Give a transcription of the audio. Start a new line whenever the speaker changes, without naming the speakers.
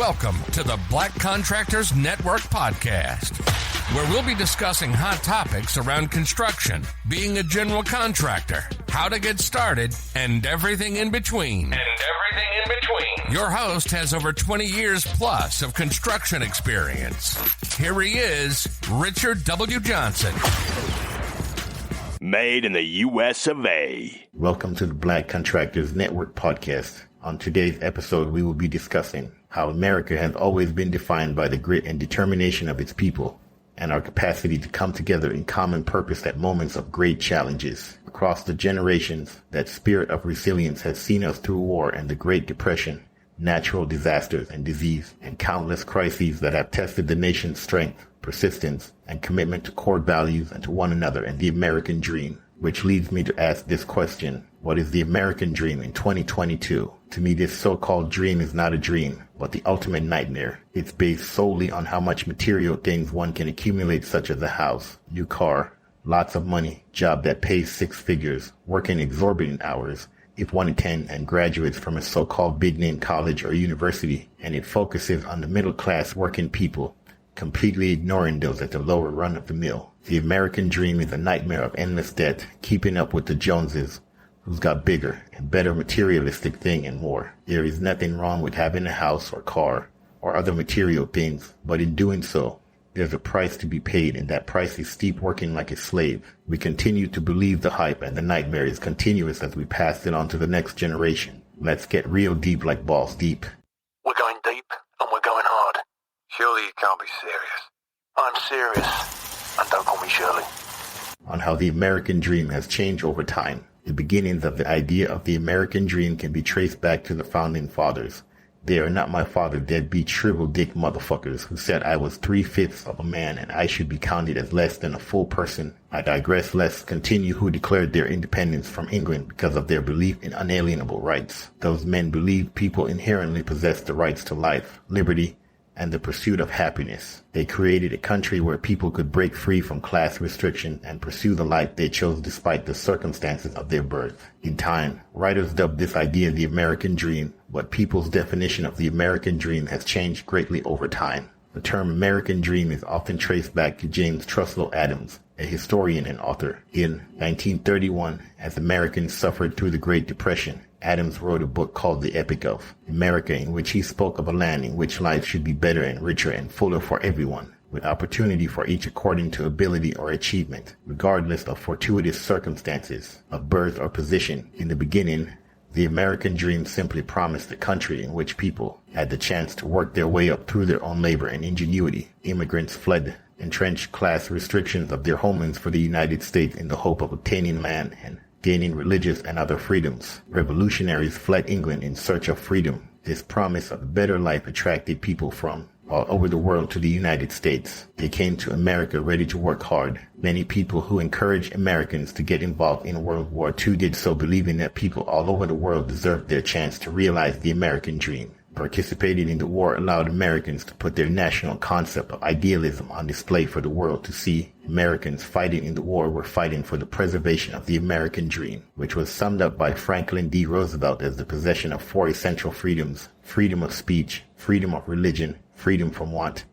Welcome to the Black Contractors Network podcast, where we'll be discussing hot topics around construction, being a general contractor, how to get started, and everything in between. Your host has over 20 years plus of construction experience. Here he is, Richard W. Johnson.
Made in the U.S. of A.
Welcome to the Black Contractors Network podcast. On today's episode, we will be discussing how America has always been defined by the grit and determination of its people, and our capacity to come together in common purpose at moments of great challenges. Across the generations, that spirit of resilience has seen us through war and the Great Depression, natural disasters and disease, and countless crises that have tested the nation's strength, persistence, and commitment to core values and to one another and the American dream. Which leads me to ask this question: what is the American dream in 2022? To me, this so-called dream is not a dream, but the ultimate nightmare. It's based solely on how much material things one can accumulate, such as a house, new car, lots of money, job that pays six figures, working exorbitant hours, if one attends and graduates from a so-called big-name college or university, and it focuses on the middle-class working people, completely ignoring those at the lower run of the mill. The American dream is a nightmare of endless debt, keeping up with the Joneses, who's got bigger and better materialistic thing and more. There is nothing wrong with having a house or car or other material things, but in doing so, there's a price to be paid, and that price is steep working like a slave. We continue to believe the hype, and the nightmare is continuous as we pass it on to the next generation. Let's get real deep like balls deep.
We're going deep, and we're going hard. Surely you can't be serious. I'm serious, and don't call me Shirley.
On how the American dream has changed over time. The beginnings of the idea of the American dream can be traced back to the founding fathers. They are not my father deadbeat shriveled dick motherfuckers who said I was 3/5 of a man and I should be counted as less than a full person. I digress. Let's continue. Who declared their independence from England because of their belief in unalienable rights. Those men believed people inherently possessed the rights to life, liberty, and the pursuit of happiness. They created a country where people could break free from class restriction and pursue the life they chose despite the circumstances of their birth. In time, writers dubbed this idea the American dream, but people's definition of the American dream has changed greatly over time. The term American dream is often traced back to James Truslow Adams, a historian and author. In 1931, as Americans suffered through the Great Depression, Adams wrote a book called The Epic of America, in which he spoke of a land in which life should be better and richer and fuller for everyone, with opportunity for each according to ability or achievement, regardless of fortuitous circumstances of birth or position. In the beginning, the American dream simply promised a country in which people had the chance to work their way up through their own labor and ingenuity. Immigrants fled entrenched class restrictions of their homelands for the United States in the hope of obtaining land and gaining religious and other freedoms. Revolutionaries fled England in search of freedom. This promise of a better life attracted people from all over the world to the United States. They came to America ready to work hard. Many people who encouraged Americans to get involved in World War II did so believing that people all over the world deserved their chance to realize the American dream. Participating in the war allowed Americans to put their national concept of idealism on display for the world to see. Americans fighting in the war were fighting for the preservation of the American dream, which was summed up by Franklin D. Roosevelt as the possession of four essential freedoms: freedom of speech, freedom of religion, freedom from want,